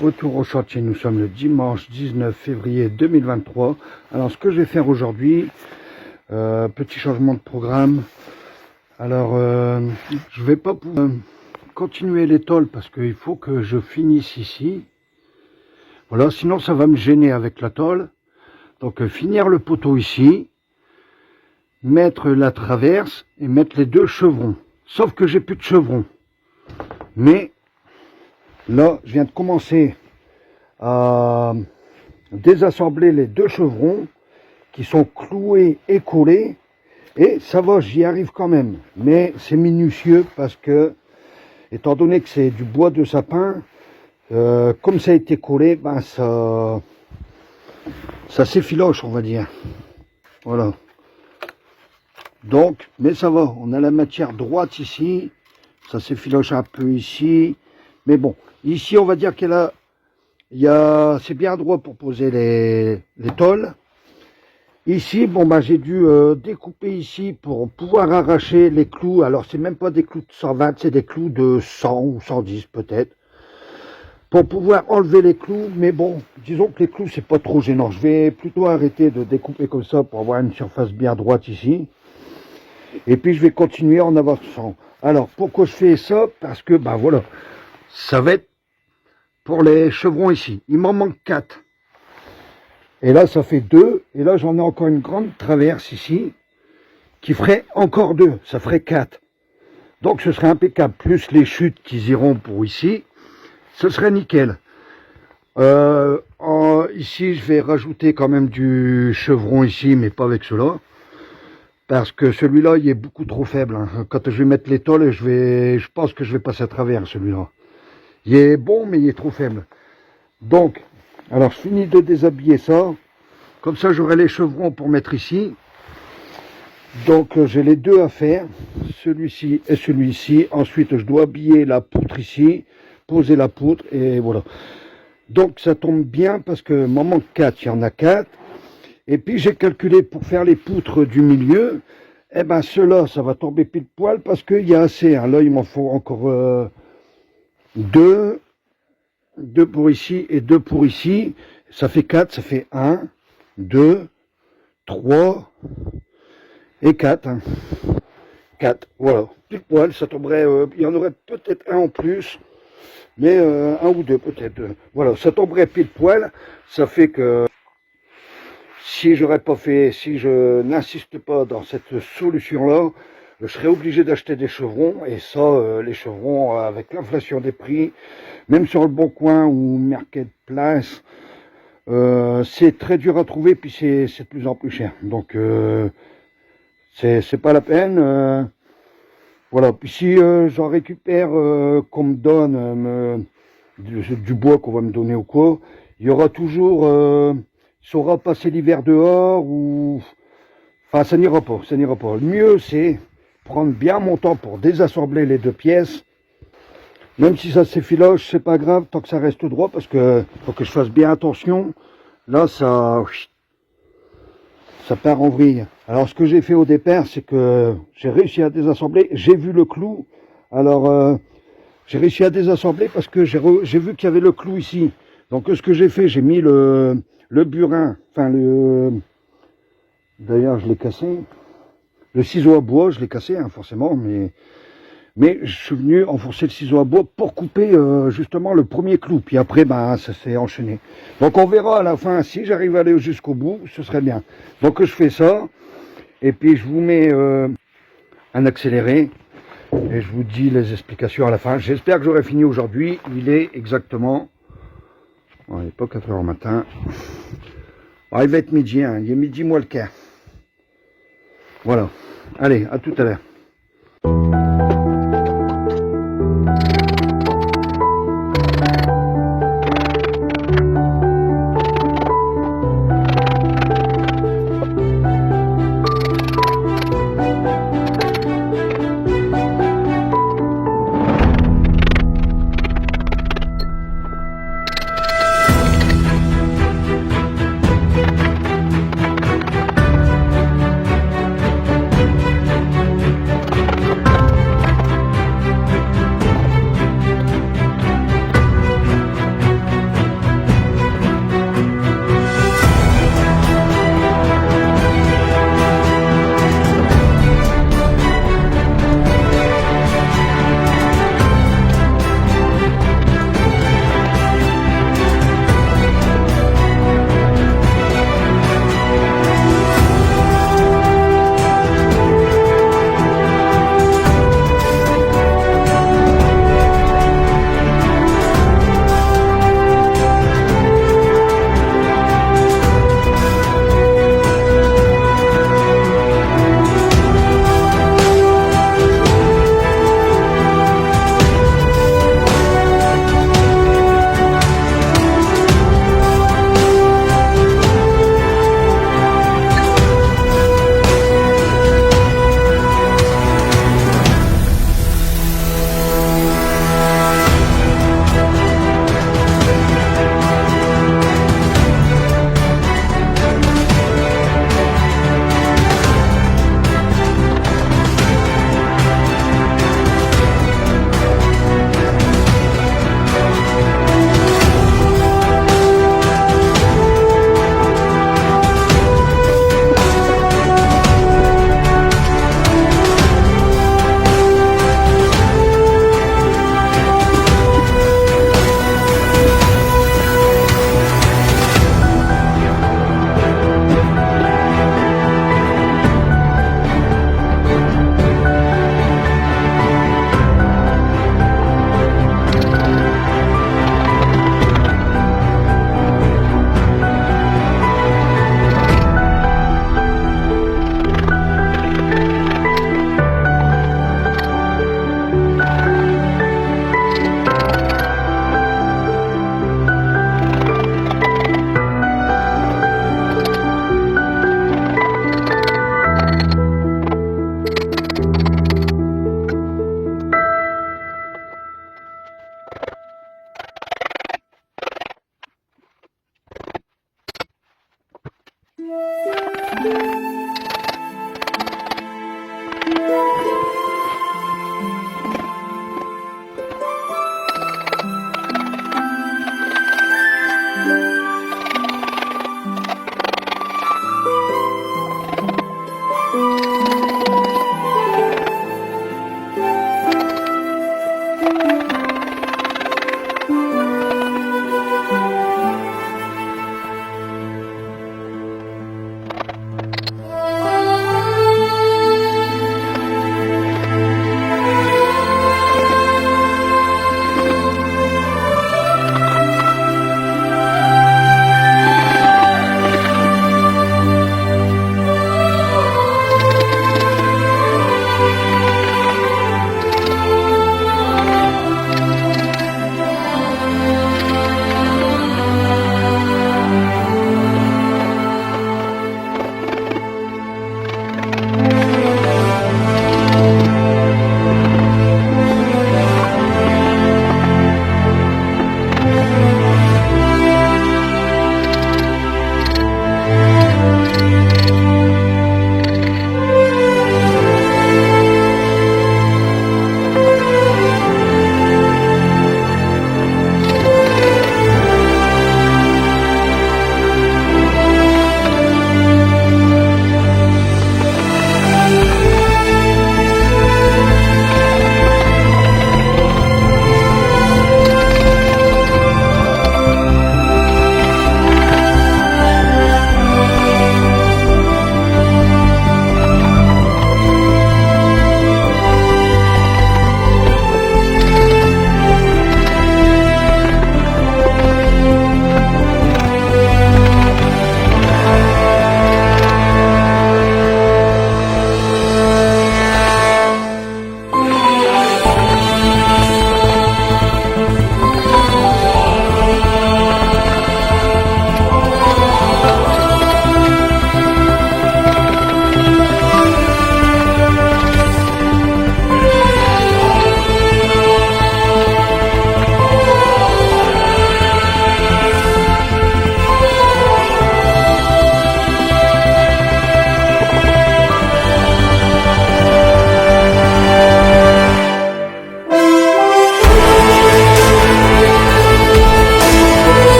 Retour au chantier, nous sommes le dimanche 19 février 2023. Alors ce que je vais faire aujourd'hui, petit changement de programme. Alors je vais pas pouvoir continuer les tôles parce qu'il faut que je finisse ici. Voilà, sinon ça va me gêner avec la tôle. Donc finir le poteau ici, mettre la traverse et mettre les deux chevrons. Sauf que j'ai plus de chevrons. Mais là, je viens de commencer à désassembler les deux chevrons qui sont cloués et collés. Et ça va, j'y arrive quand même. Mais c'est minutieux parce que, étant donné que c'est du bois de sapin, comme ça a été collé, ben ça s'effiloche, on va dire. Voilà. Donc, mais ça va, on a la matière droite ici. Ça s'effiloche un peu ici. Mais bon, ici, on va dire c'est bien droit pour poser les tôles. Ici, bon, bah, j'ai dû découper ici pour pouvoir arracher les clous. Alors, c'est même pas des clous de 120, c'est des clous de 100 ou 110 peut-être. Pour pouvoir enlever les clous. Mais bon, disons que les clous, c'est pas trop gênant. Je vais plutôt arrêter de découper comme ça pour avoir une surface bien droite ici. Et puis, je vais continuer en avançant. Alors, pourquoi je fais ça? Parce que, bah voilà, ça va être pour les chevrons ici. Il m'en manque 4. Et là, ça fait 2. Et là, j'en ai encore une grande traverse ici, qui ferait encore 2. Ça ferait 4. Donc, ce serait impeccable. Plus les chutes qui iront pour ici, ce serait nickel. Ici, je vais rajouter quand même du chevron ici, mais pas avec cela. Parce que celui-là, il est beaucoup trop faible. Hein. Quand je vais mettre les tôles, je pense que je vais passer à travers celui-là. Il est bon, mais il est trop faible. Donc, alors je finis de déshabiller ça. Comme ça, j'aurai les chevrons pour mettre ici. Donc, j'ai les deux à faire. Celui-ci et celui-ci. Ensuite, je dois habiller la poutre ici. Poser la poutre et voilà. Donc, ça tombe bien parce que m'en manque 4. Il y en a 4. Et puis, j'ai calculé pour faire les poutres du milieu. Eh ben, ceux-là, ça va tomber pile poil parce qu'il y a assez. Hein. Là, il m'en faut encore... 2 pour ici et 2 pour ici, ça fait 4, ça fait 1, 2, 3 et 4. 4, voilà, pile poil, ça tomberait, il y en aurait peut-être un en plus, mais un ou deux peut-être. Voilà, ça tomberait pile poil, ça fait que si je n'insiste pas dans cette solution-là, je serais obligé d'acheter des chevrons, et ça, les chevrons, avec l'inflation des prix, même sur le Bon Coin ou Marketplace, c'est très dur à trouver, puis c'est de plus en plus cher. Donc, c'est pas la peine. Voilà, puis si j'en récupère, qu'on me donne du bois qu'on va me donner ou quoi, il y aura toujours, saura passer l'hiver dehors, ou... Enfin, ça n'ira pas, ça n'ira pas. Le mieux, c'est prendre bien mon temps pour désassembler les deux pièces. Même si ça s'effiloche, c'est pas grave tant que ça reste droit, parce que faut que je fasse bien attention. Là, ça part en vrille. Alors, ce que j'ai fait au départ, c'est que j'ai réussi à désassembler. J'ai vu le clou. Alors, j'ai réussi à désassembler parce que j'ai vu qu'il y avait le clou ici. Donc, ce que j'ai fait, j'ai mis le burin, enfin d'ailleurs, je l'ai cassé. Le ciseau à bois, je l'ai cassé, hein, forcément, mais je suis venu enfoncer le ciseau à bois pour couper justement le premier clou. Puis après, ben, ça s'est enchaîné. Donc on verra à la fin, si j'arrive à aller jusqu'au bout, ce serait bien. Donc je fais ça, et puis je vous mets un accéléré, et je vous dis les explications à la fin. J'espère que j'aurai fini aujourd'hui. Il est exactement... Bon, il n'est pas 4 h matin. Bon, il va être midi, hein. Il est midi moins le quart. Voilà. Allez, à tout à l'heure.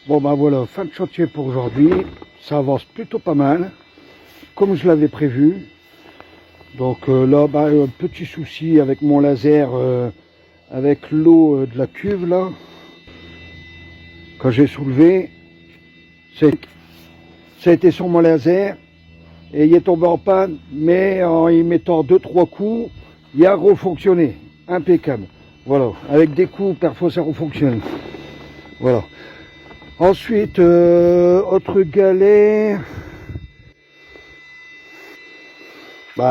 Bon ben voilà, fin de chantier pour aujourd'hui. Ça avance plutôt pas mal, comme je l'avais prévu. Donc là, un petit souci avec mon laser, avec l'eau de la cuve là. Quand j'ai soulevé, ça a été sur mon laser et il est tombé en panne, mais en y mettant 2-3 coups, il a refonctionné. Impeccable. Voilà, avec des coups, parfois ça refonctionne. Voilà. Ensuite, autre galère,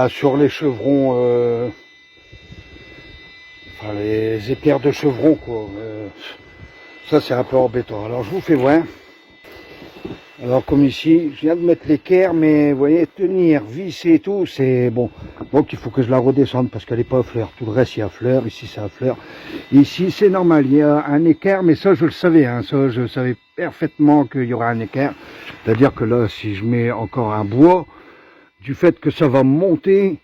sur les chevrons, enfin les équerres de chevron, quoi. Ça c'est un peu embêtant. Alors je vous fais voir. Alors comme ici, je viens de mettre l'équerre, mais vous voyez, tenir, visser et tout, c'est bon. Donc il faut que je la redescende parce qu'elle n'est pas à fleur. Tout le reste il y a fleur, ici c'est à fleur. Ici c'est normal, il y a un équerre, mais ça je le savais, hein, ça je savais parfaitement qu'il y aura un équerre. C'est-à-dire que là, si je mets encore un bois, du fait que ça va monter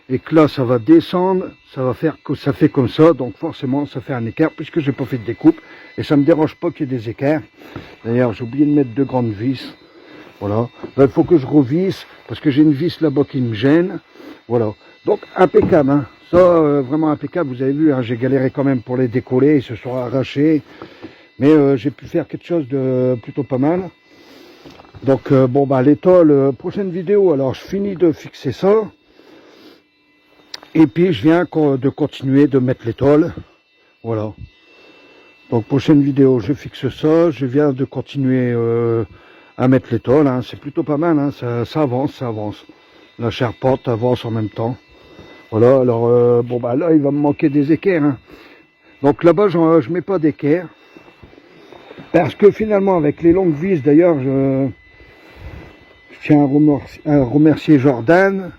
et que là ça va descendre, ça va faire que ça fait comme ça, donc forcément ça fait un équerre puisque j'ai pas fait de découpe et ça me dérange pas qu'il y ait des équerres. D'ailleurs j'ai oublié de mettre 2 grandes vis. Voilà, là il faut que je revisse parce que j'ai une vis là-bas qui me gêne. Voilà, donc impeccable, hein. Ça vraiment impeccable. Vous avez vu, hein, j'ai galéré quand même pour les décoller, ils se sont arrachés, mais j'ai pu faire quelque chose de plutôt pas mal. Donc l'étole, prochaine vidéo, alors je finis de fixer ça. Et puis je viens de continuer de mettre l'étole. Voilà. Donc prochaine vidéo, je fixe ça. Je viens de continuer à mettre l'étole. Hein. C'est plutôt pas mal. Hein. Ça avance, ça avance. La charpente avance en même temps. Voilà. Alors là, il va me manquer des équerres. Hein. Donc là-bas, je mets pas d'équerre. Parce que finalement, avec les longues vis, d'ailleurs, je tiens à remercier Jordan.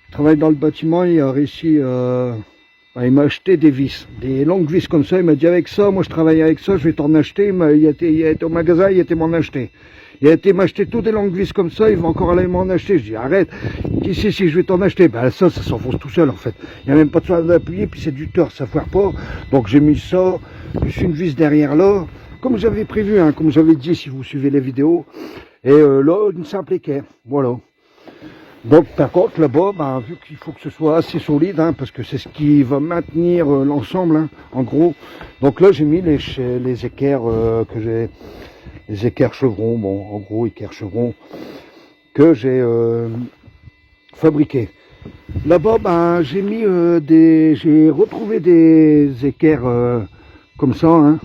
Il travaille dans le bâtiment, il a réussi, il m'a acheté des vis, des longues vis comme ça, il m'a dit avec ça, moi je travaille avec ça, je vais t'en acheter, il a été au magasin, il a été m'en acheter. Il a été m'acheter toutes des longues vis comme ça, il va encore aller m'en acheter. Je dis arrête, il me dit si je vais t'en acheter, ça s'enfonce tout seul en fait. Il n'y a même pas de besoin d'appuyer, puis c'est du tort, ça foire pas. Donc j'ai mis ça, plus une vis derrière là, comme j'avais prévu, hein, comme j'avais dit si vous suivez les vidéos. Et là, une simple équerre, voilà. Donc par contre là-bas, vu qu'il faut que ce soit assez solide, hein, parce que c'est ce qui va maintenir l'ensemble, hein, en gros. Donc là j'ai mis les équerres que j'ai, les équerres chevrons, bon en gros équerres chevrons que j'ai fabriqués. Là-bas j'ai mis j'ai retrouvé des équerres comme ça, hein.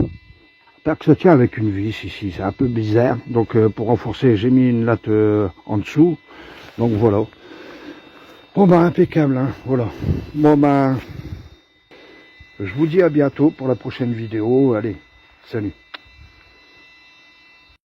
Tac, ça tient avec une vis ici, c'est un peu bizarre. Donc pour renforcer, j'ai mis une latte en dessous. Donc voilà. Bon impeccable, hein, voilà. Je vous dis à bientôt pour la prochaine vidéo. Allez, salut.